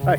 Hi.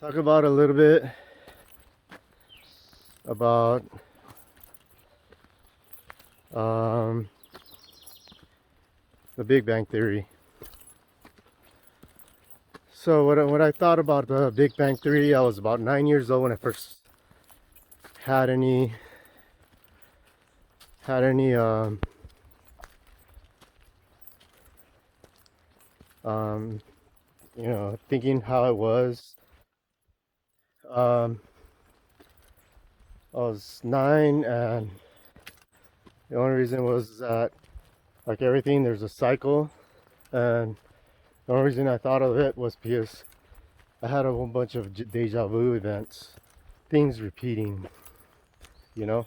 Talk about a little bit about the Big Bang Theory. So what I thought about the Big Bang Theory, I was about 9 years old when I first had any thinking how it was. I was 9, and the only reason was that, like everything, there's a cycle, and the only reason I thought of it was because I had a whole bunch of deja vu events, things repeating, you know.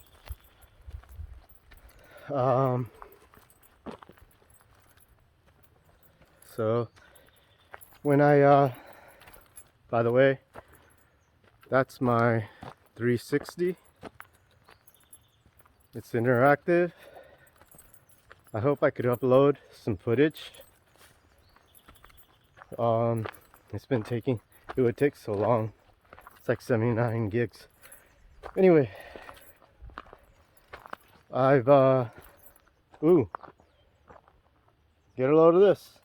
So when by the way, that's my 360. It's interactive. I hope I could upload some footage. It's been taking, it would take so long. It's like 79 gigs. Anyway, I've ooh, get a load of this.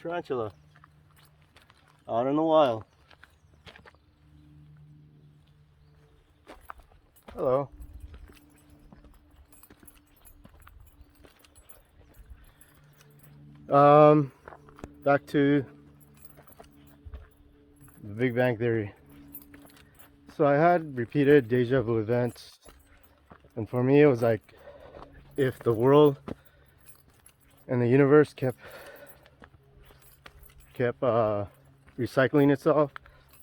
Tarantula out in the wild. Hello. Back to the Big Bang Theory. So I had repeated deja vu events, and for me it was like if the world and the universe kept recycling itself.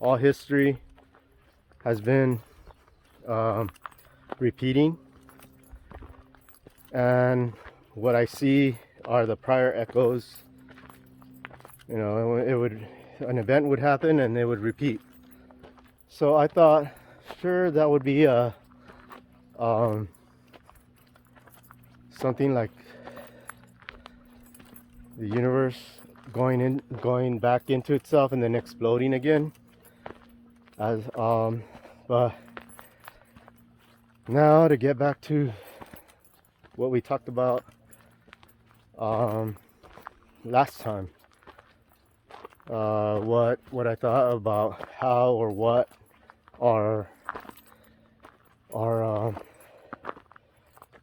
All history has been repeating, and what I see are the prior echoes. You know, an event would happen and it would repeat. So I thought, sure, that would be something like the universe going back into itself and then exploding again. But Now to get back to what we talked about last time. What I thought about how or what are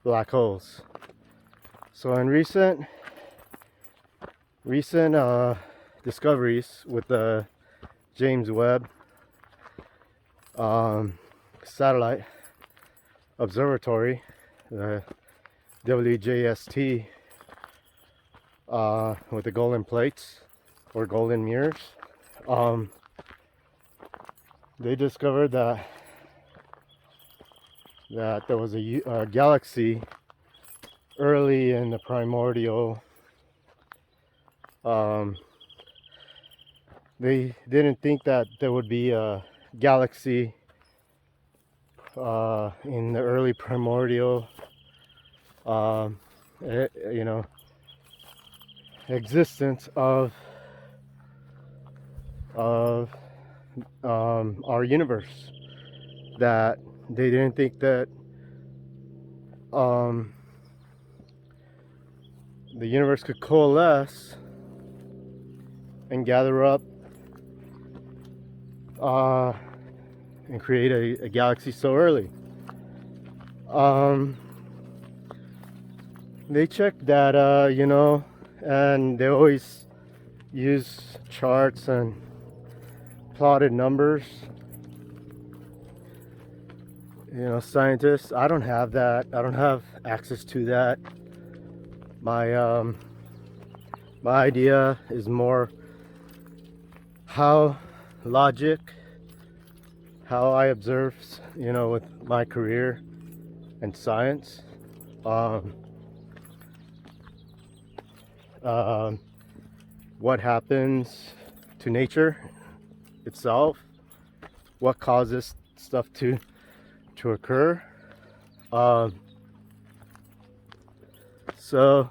black holes. So in recent discoveries with the James Webb satellite observatory, the WJST, with the golden plates or golden mirrors, they discovered that there was a galaxy early in the primordial. They didn't think that there would be a galaxy in the early primordial, existence of our universe. That they didn't think that the universe could coalesce and gather up and create a galaxy so early. They checked data, and they always use charts and plotted numbers. Scientists, I don't have that. I don't have access to that. My idea is more how I observe, with my career and science. What happens to nature itself? What causes stuff to occur? So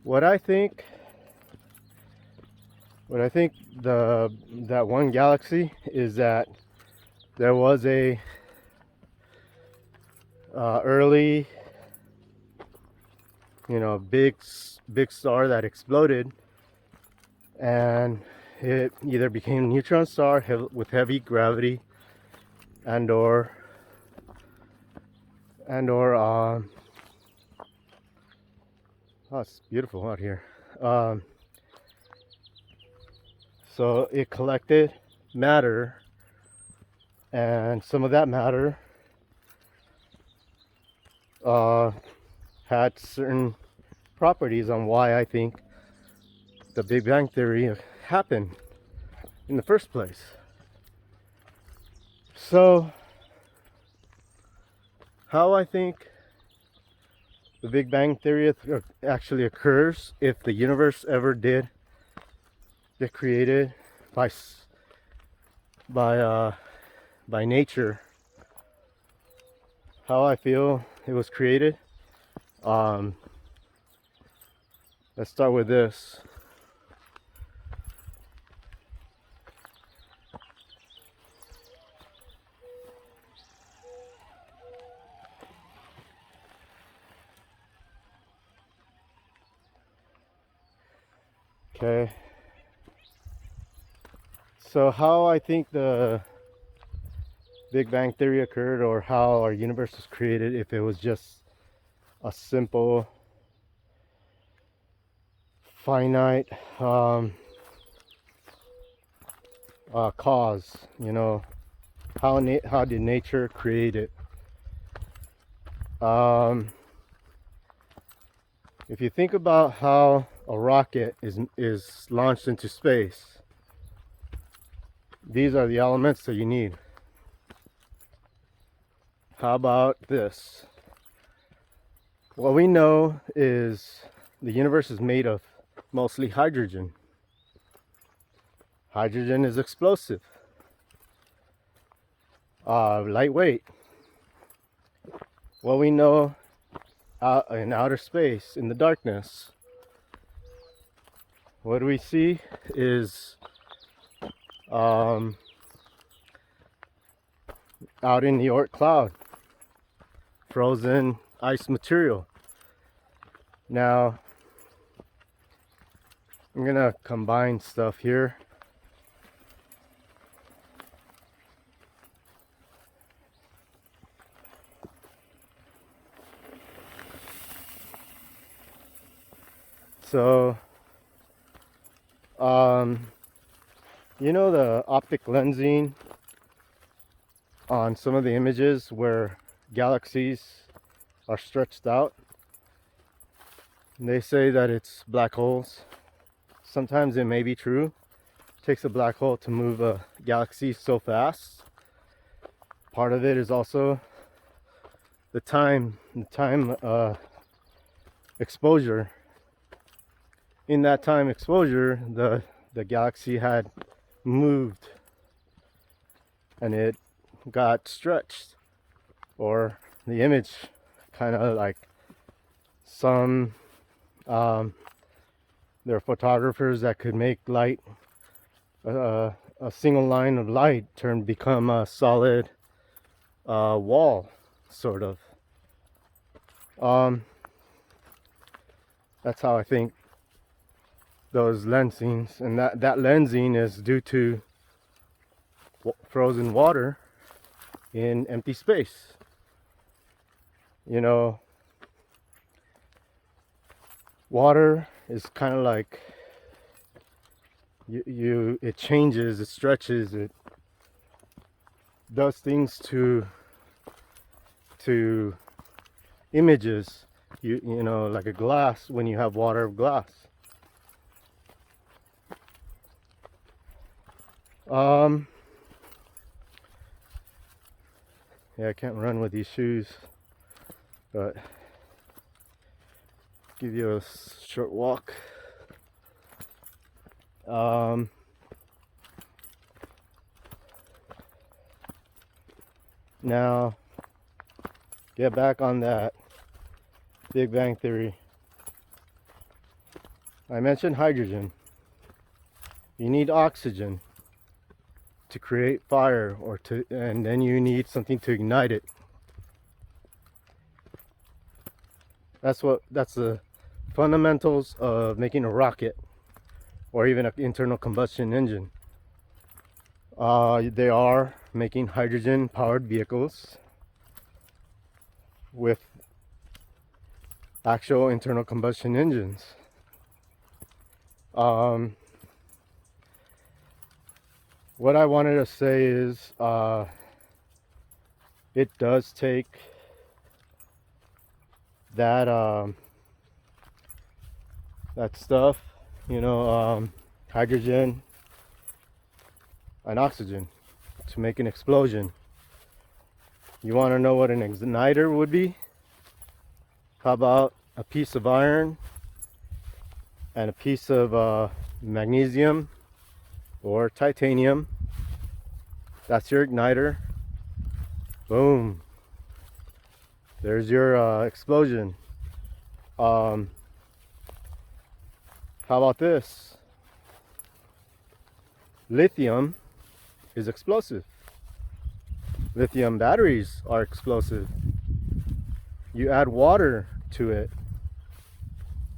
what I think that one galaxy is that there was a early, big star that exploded, and it either became a neutron star with heavy gravity and or oh, it's beautiful out here. So it collected matter, and some of that matter had certain properties on why I think the Big Bang Theory happened in the first place. So how I think the Big Bang Theory actually occurs, if the universe ever did get created by nature, how I feel it was created. Let's start with this. Okay. So how I think the Big Bang Theory occurred, or how our universe was created, if it was just a simple finite cause, how did nature create it? If you think about how a rocket is launched into space, these are the elements that you need. How about this? What we know is the universe is made of mostly hydrogen. Hydrogen is explosive, lightweight. What we know in outer space, in the darkness, what do we see is out in the Oort cloud, frozen ice material. Now I'm gonna combine stuff here. So you know the optic lensing on some of the images where galaxies are stretched out? And they say that it's black holes. Sometimes it may be true. It takes a black hole to move a galaxy so fast. Part of it is also the time exposure. In that time exposure, the galaxy had moved and it got stretched, or the image kind of like some there are photographers that could make light, a single line of light become a solid wall, sort of. That's how I think those lensings, and that lensing is due to frozen water in empty space. You know, water is kind of like it changes, it stretches, it does things to images. You know, like a glass, when you have water of glass. Yeah, I can't run with these shoes, but give you a short walk. Now, get back on that Big Bang Theory. I mentioned hydrogen. You need oxygen to create fire, and then you need something to ignite it. That's the fundamentals of making a rocket, or even an internal combustion engine. They are making hydrogen powered vehicles with actual internal combustion engines. What I wanted to say is it does take that stuff, you know, hydrogen and oxygen to make an explosion. You want to know what an igniter would be? How about a piece of iron and a piece of magnesium or titanium? That's your igniter. Boom. There's your explosion. How about this? Lithium is explosive. Lithium batteries are explosive. You add water to it,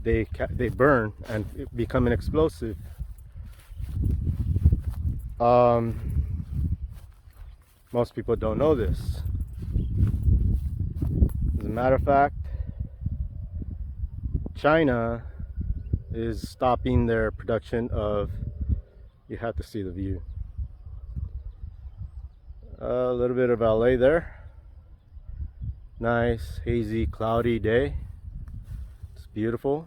they burn and become an explosive. Most people don't know this. As a matter of fact, China is stopping their production of, you have to see the view. A little bit of LA there. Nice, hazy, cloudy day. It's beautiful.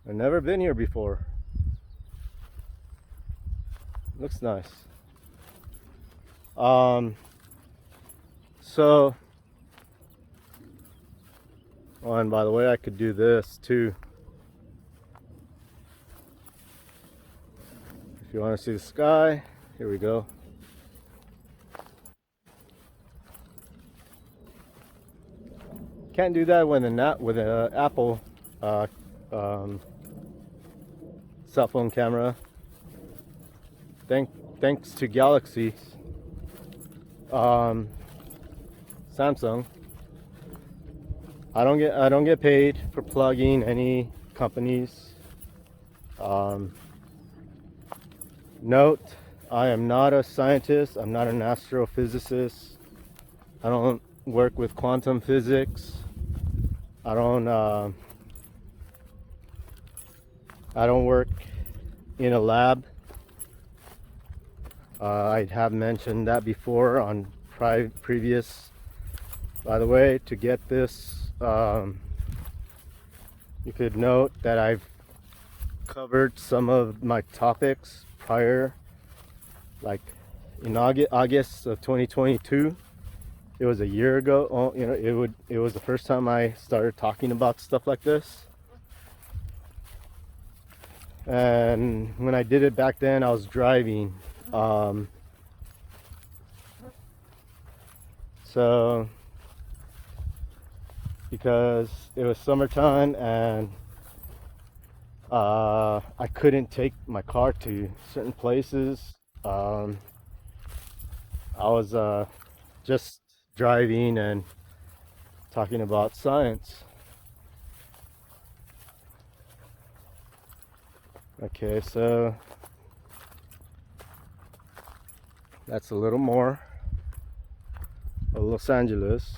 I've never been here before. Looks nice. So, oh, and by the way, I could do this too. If you want to see the sky, here we go. Can't do that with an Apple cell phone camera. Thanks to galaxies. Samsung. I don't get paid for plugging any companies. Note, I am not a scientist. I'm not an astrophysicist. I don't work with quantum physics. I don't work in a lab. I have mentioned that before on previous. By the way, to get this, you could note that I've covered some of my topics prior, like in August of 2022. It was a year ago. Oh, you know, it was the first time I started talking about stuff like this. And when I did it back then, I was driving. So because it was summertime and I couldn't take my car to certain places. I was just driving and talking about science. Okay, so that's a little more of Los Angeles.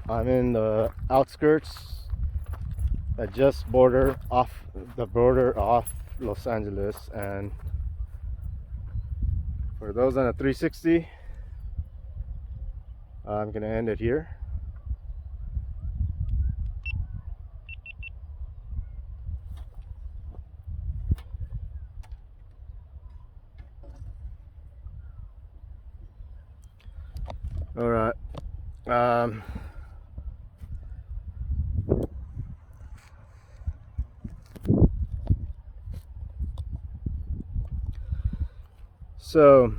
I'm in the outskirts that just border off Los Angeles, and for those on a 360, I'm gonna end it here. All right. So,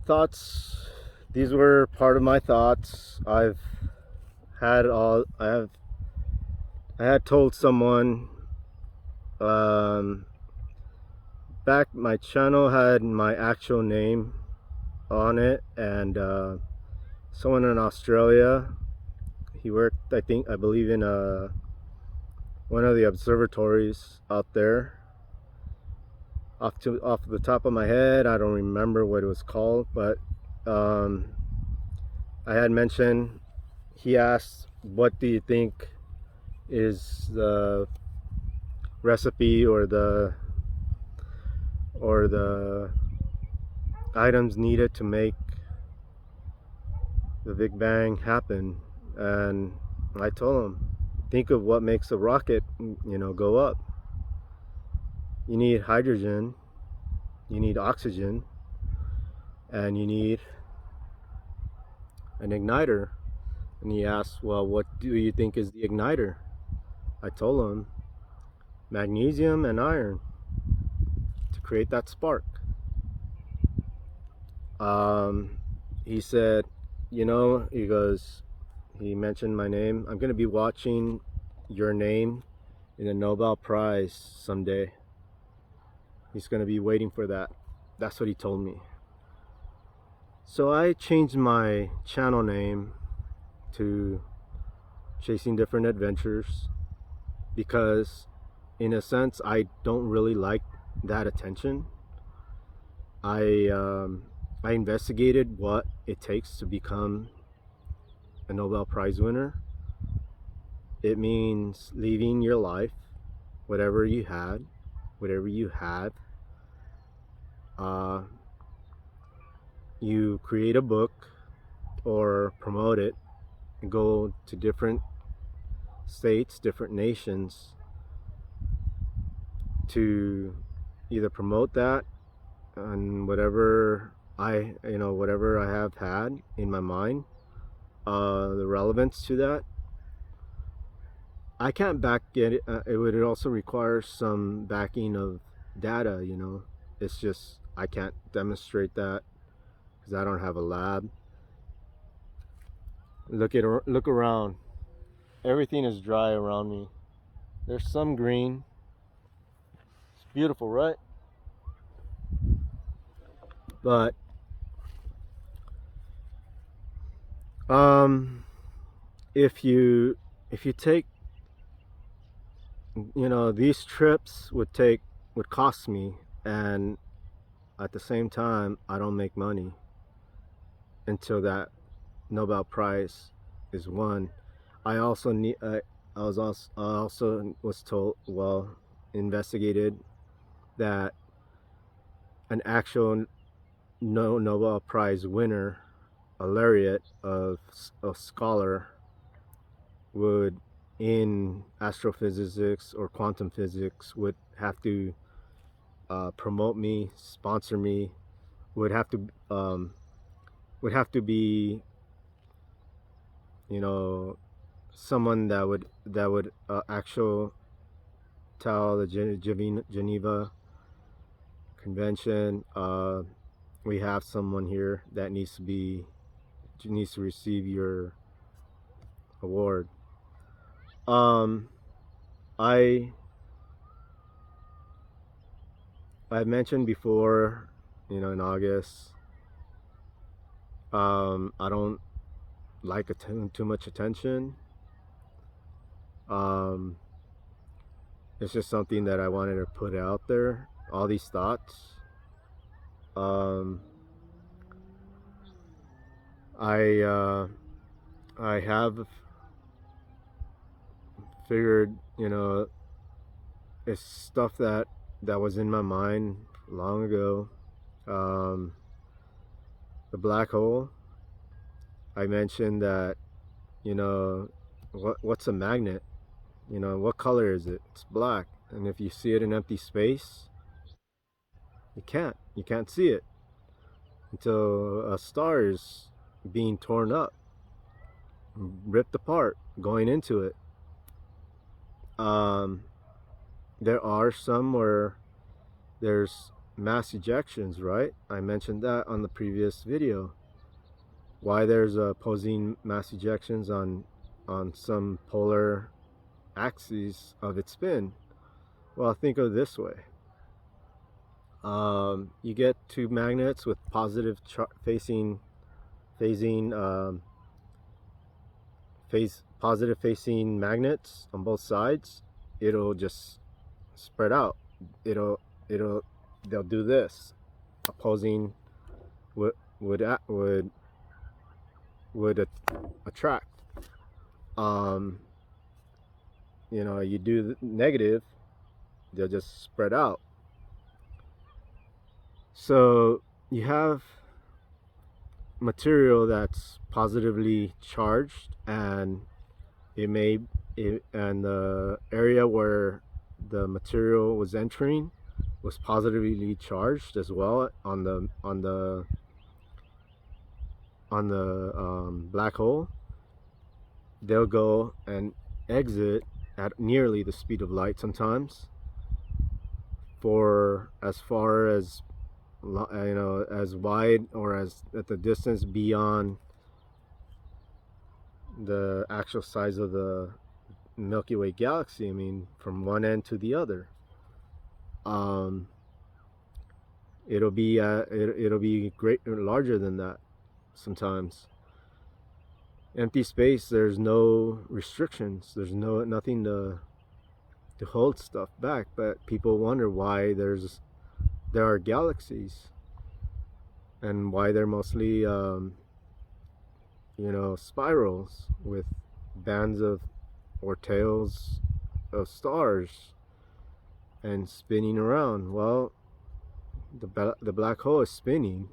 thoughts. These were part of my thoughts. I had told someone, back my channel had my actual name on it, and someone in Australia, he worked, I believe in one of the observatories out there. Off the top of my head, I don't remember what it was called, but I had mentioned, he asked, what do you think is the recipe or the items needed to make the Big Bang happen? And I told him, think of what makes a rocket, go up. You need hydrogen, you need oxygen, and you need an igniter. And he asked, well, what do you think is the igniter? I told him, magnesium and iron, to create that spark. He said, he mentioned my name. I'm going to be watching your name in a Nobel Prize someday. He's going to be waiting for that. That's what he told me. So I changed my channel name to Chasing Different Adventures, because in a sense I don't really like that attention. I investigated what it takes to become a Nobel Prize winner. It means leaving your life, whatever you have, you create a book or promote it and go to different states, different nations, to either promote that and whatever I have had in my mind, the relevance to that. I can't back it. It would also require some backing of data. It's just I can't demonstrate that because I don't have a lab. Look around. Everything is dry around me. There's some green. It's beautiful, right? But if you take, these trips would cost me, and at the same time I don't make money until that Nobel Prize is won. I also need I also was told, well, investigated, that an actual Nobel Prize winner, a laureate of a scholar, would, in astrophysics or quantum physics, would have to promote me, sponsor me, would have to be, someone that would actual tell the Geneva Convention, we have someone here that needs to receive your award. I mentioned before, in August, I don't like too much attention. It's just something that I wanted to put out there. All these thoughts. I have figured, it's stuff that was in my mind long ago. The black hole. I mentioned that, what's a magnet? What color is it? It's black. And if you see it in empty space, you can't see it until a star is being torn up, ripped apart, going into it. There are some where there's mass ejections, right? I mentioned that on the previous video. Why there's opposing mass ejections on some polar axes of its spin. Well, think of it this way. You get two magnets with positive positive facing magnets on both sides. It'll just spread out. They'll do this. Opposing would attract. You do the negative, they'll just spread out. So you have material that's positively charged, and and the area where the material was entering was positively charged as well on the black hole. They'll go and exit at nearly the speed of light sometimes, for as far as, as wide or as at the distance beyond the actual size of the Milky Way galaxy. I mean, from one end to the other. It'll be great, larger than that sometimes. Empty space, there's no restrictions, there's nothing to hold stuff back. But people wonder why there are galaxies, and why they're mostly spirals with bands of, or tails of, stars and spinning around. Well, the black hole is spinning.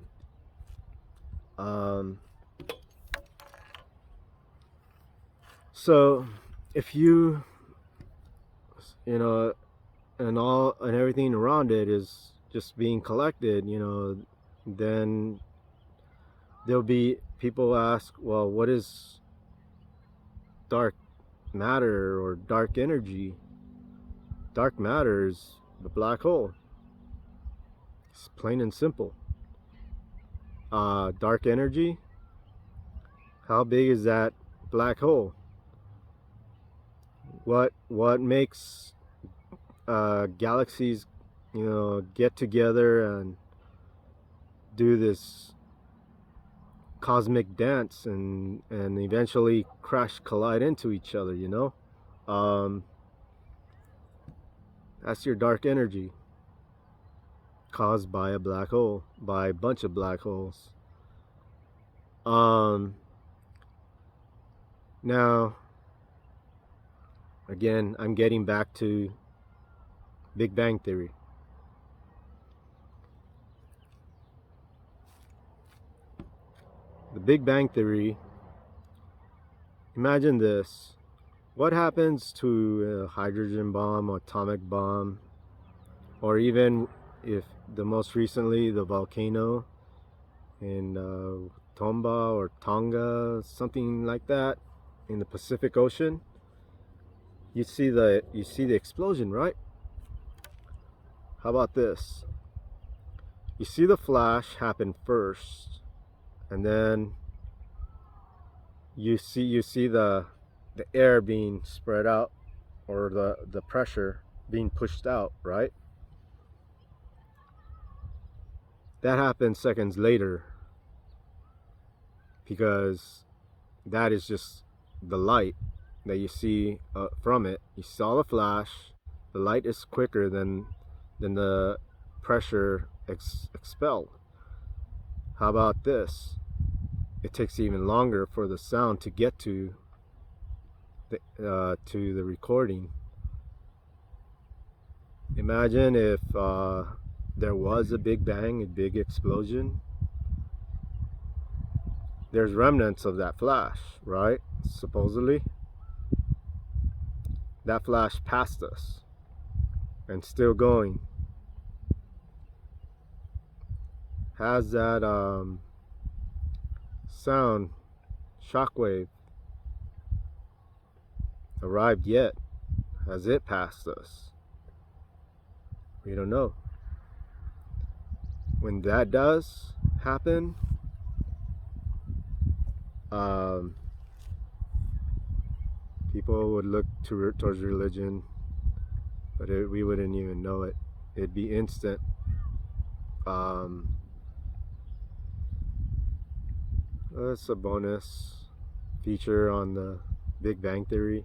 So if you and everything around it is just being collected, then there'll be people ask, well, what is dark matter or dark energy? Dark matter is the black hole. It's plain and simple. Dark energy, how big is that black hole? what makes galaxies, get together and do this cosmic dance and eventually crash collide into each other, um, that's your dark energy caused by a black hole, by a bunch of black holes. Now again, I'm getting back to Big Bang Theory. The Big Bang Theory, imagine this. What happens to a hydrogen bomb, atomic bomb, or even if the most recently the volcano in Tomba or Tonga, something like that, in the Pacific Ocean? You see the explosion, right? How about this? You see the flash happen first, and then you see the air being spread out, or the pressure being pushed out, right? That happens seconds later, because that is just the light that you see from it. You saw the flash. The light is quicker than the pressure expelled. How about this? It takes even longer for the sound to get to the recording. Imagine if there was a big bang, a big explosion. There's remnants of that flash, right? Supposedly. That flash passed us and still going. Has that sound shockwave arrived yet? Has it passed us? We don't know. When that does happen, people would look towards religion, but we wouldn't even know it. It'd be instant. That's a bonus feature on the Big Bang Theory.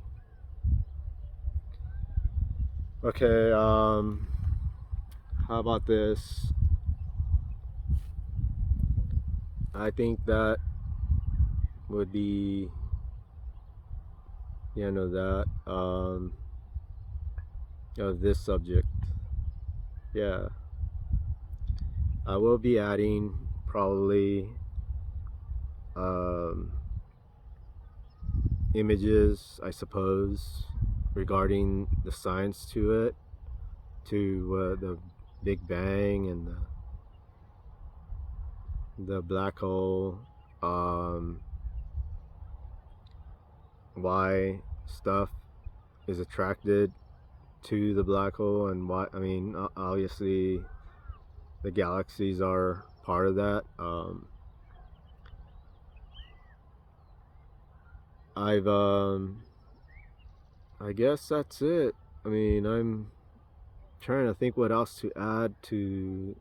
Okay, how about this? I think that would be, that of this subject. Yeah, I will be adding probably images, I suppose, regarding the science to it, to the Big Bang and the black hole, why stuff is attracted to the black hole, and why, obviously the galaxies are part of that. I guess that's it. I'm trying to think what else to add to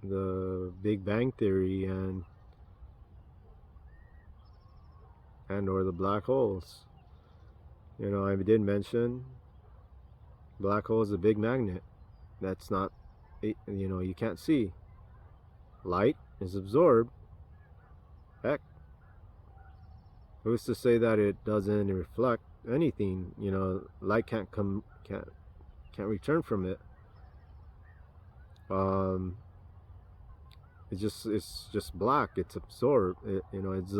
the Big Bang Theory and or the black holes. I did mention black hole is a big magnet. That's not, you can't see. Light is absorbed. Heck, who's to say that it doesn't reflect anything? Light can't return from it. It's just black. It's absorbed. It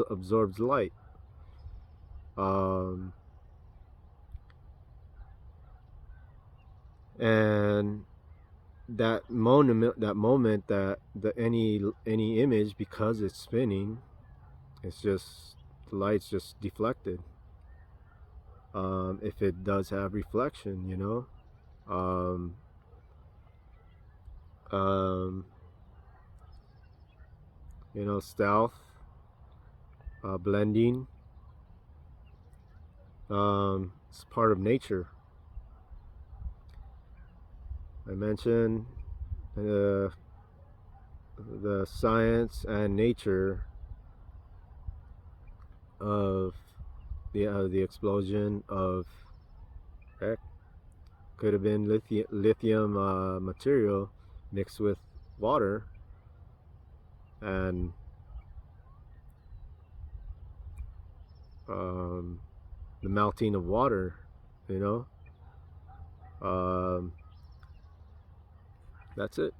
absorbs light. And that moment that any image, because it's spinning, it's just, the light's just deflected. If it does have reflection, stealth, blending, It's part of nature. I mentioned the science and nature of the explosion of, heck, could have been lithium material mixed with water, and the melting of water, you know. That's it.